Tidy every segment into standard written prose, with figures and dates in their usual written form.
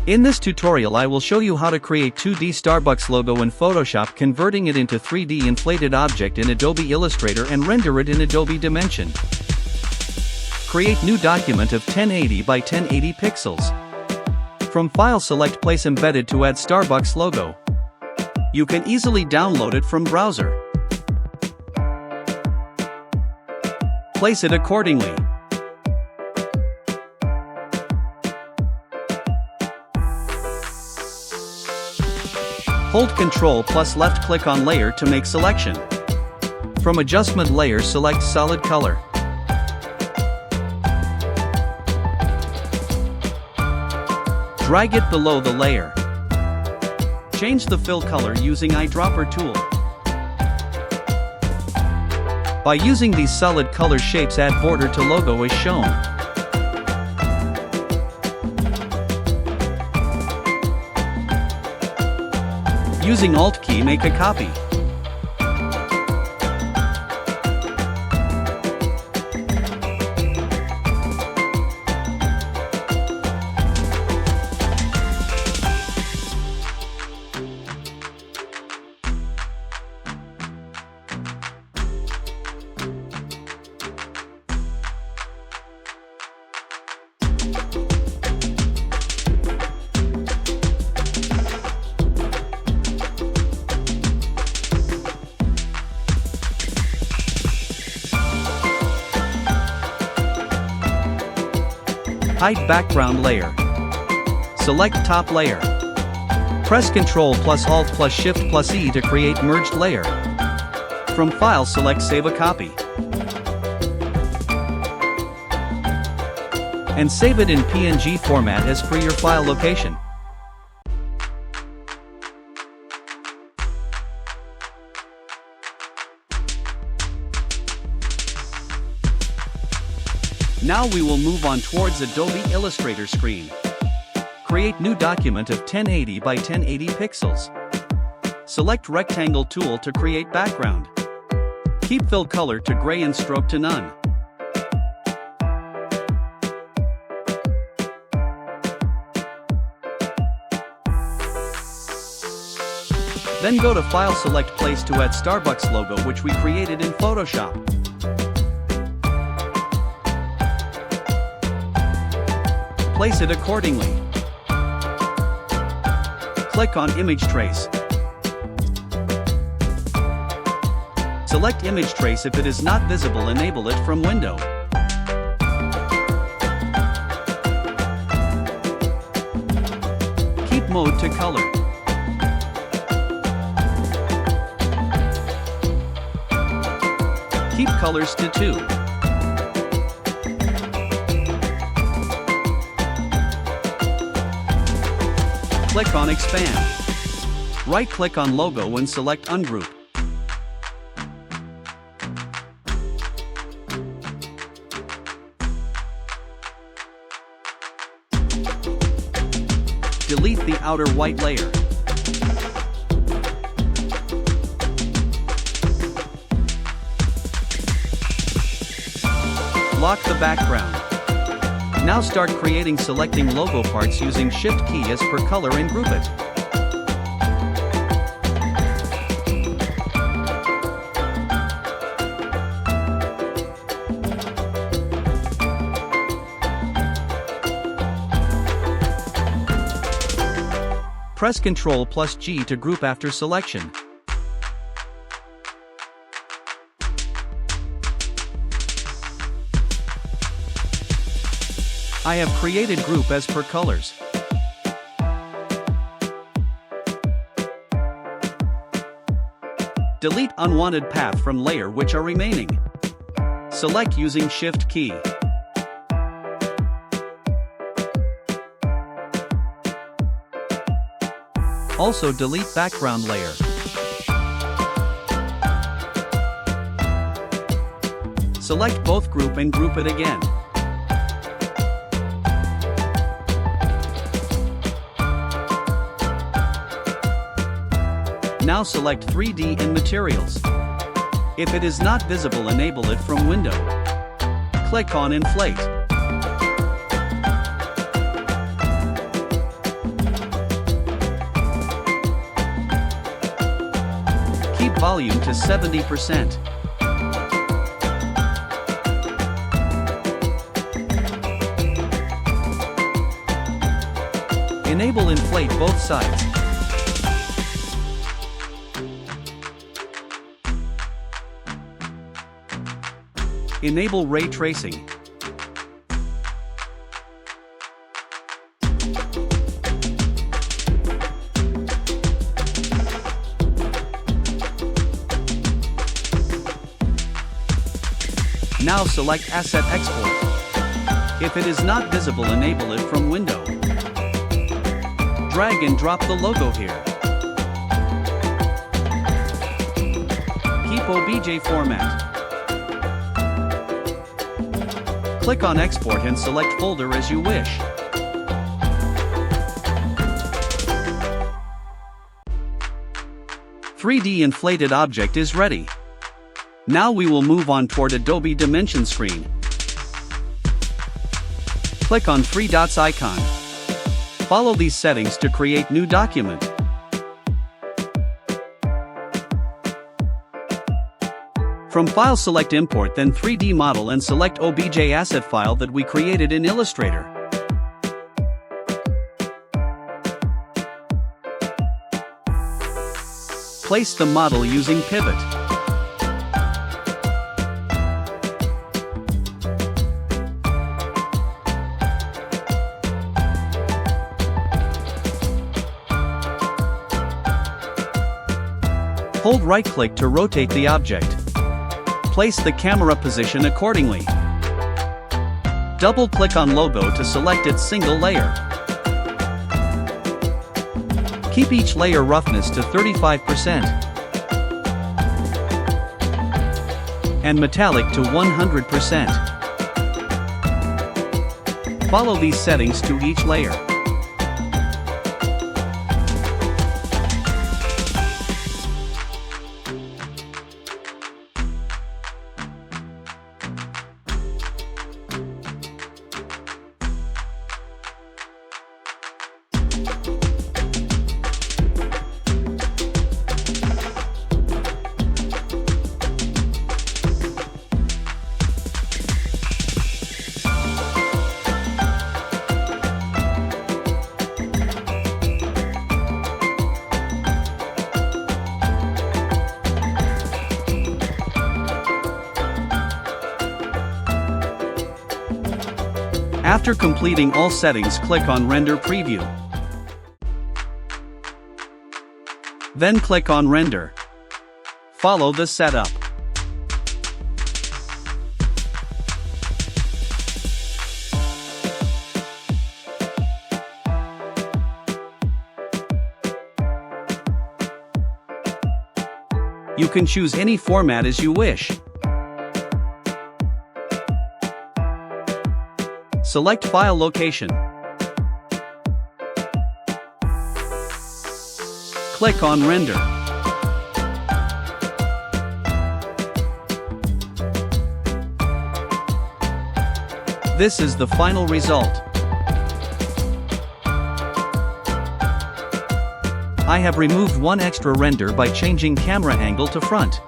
In this tutorial I will show you how to create 2D Starbucks logo in Photoshop, converting it into 3D inflated object in Adobe Illustrator and render it in Adobe Dimension. Create new document of 1080 by 1080 pixels. From File select Place Embedded to add Starbucks logo. You can easily download it from browser. Place it accordingly. Hold Ctrl plus left click on layer to make selection. From adjustment layer select solid color. Drag it below the layer. Change the fill color using eyedropper tool. By using these solid color shapes, add border to logo as shown. Using Alt key make a copy. Hide background layer. Select top layer. Press Ctrl plus Alt plus Shift plus E to create merged layer. From File select Save a copy. And save it in PNG format as per your file location. Now we will move on towards Adobe Illustrator screen. Create new document of 1080 by 1080 pixels. Select rectangle tool to create background. Keep fill color to gray and stroke to none. Then go to File select Place to add Starbucks logo which we created in Photoshop. Place it accordingly. Click on Image Trace. Select Image Trace. If it is not visible, enable it from Window. Keep mode to color. Keep colors to 2. Click on Expand. Right-click on Logo and select Ungroup. Delete the outer white layer. Lock the background. Now start creating, selecting logo parts using Shift key as per color and group it. Press Ctrl plus G to group after selection. I have created group as per colors. Delete unwanted path from layer which are remaining. Select using Shift key. Also delete background layer. Select both group and group it again. Now select 3D and Materials. If it is not visible, enable it from Window. Click on Inflate. volume to 70%. Enable Inflate both sides. Enable Ray Tracing. Now select Asset Export. If it is not visible, enable it from Window. Drag and drop the logo here. Keep OBJ format. Click on Export and select folder as you wish. "3D inflated object" is ready. Now we will move on toward Adobe Dimension screen. Click on three dots icon. Follow these settings to create new document. From File select Import, then 3D Model and select OBJ asset file that we created in Illustrator. Place the model using Pivot. Hold right-click to rotate the object. Place the camera position accordingly. Double-click on logo to select its single layer. Keep each layer roughness to 35% and metallic to 100%. Follow these settings to each layer. After completing all settings, click on Render Preview. Then click on Render. Follow the setup. You can choose any format as you wish. Select File Location. Click on Render. This is the final result. I have removed one extra render by changing camera angle to front.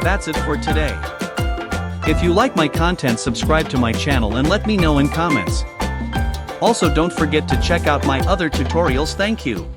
That's it for today. If you like my content, subscribe to my channel and let me know in comments. Also, don't forget to check out my other tutorials. Thank you.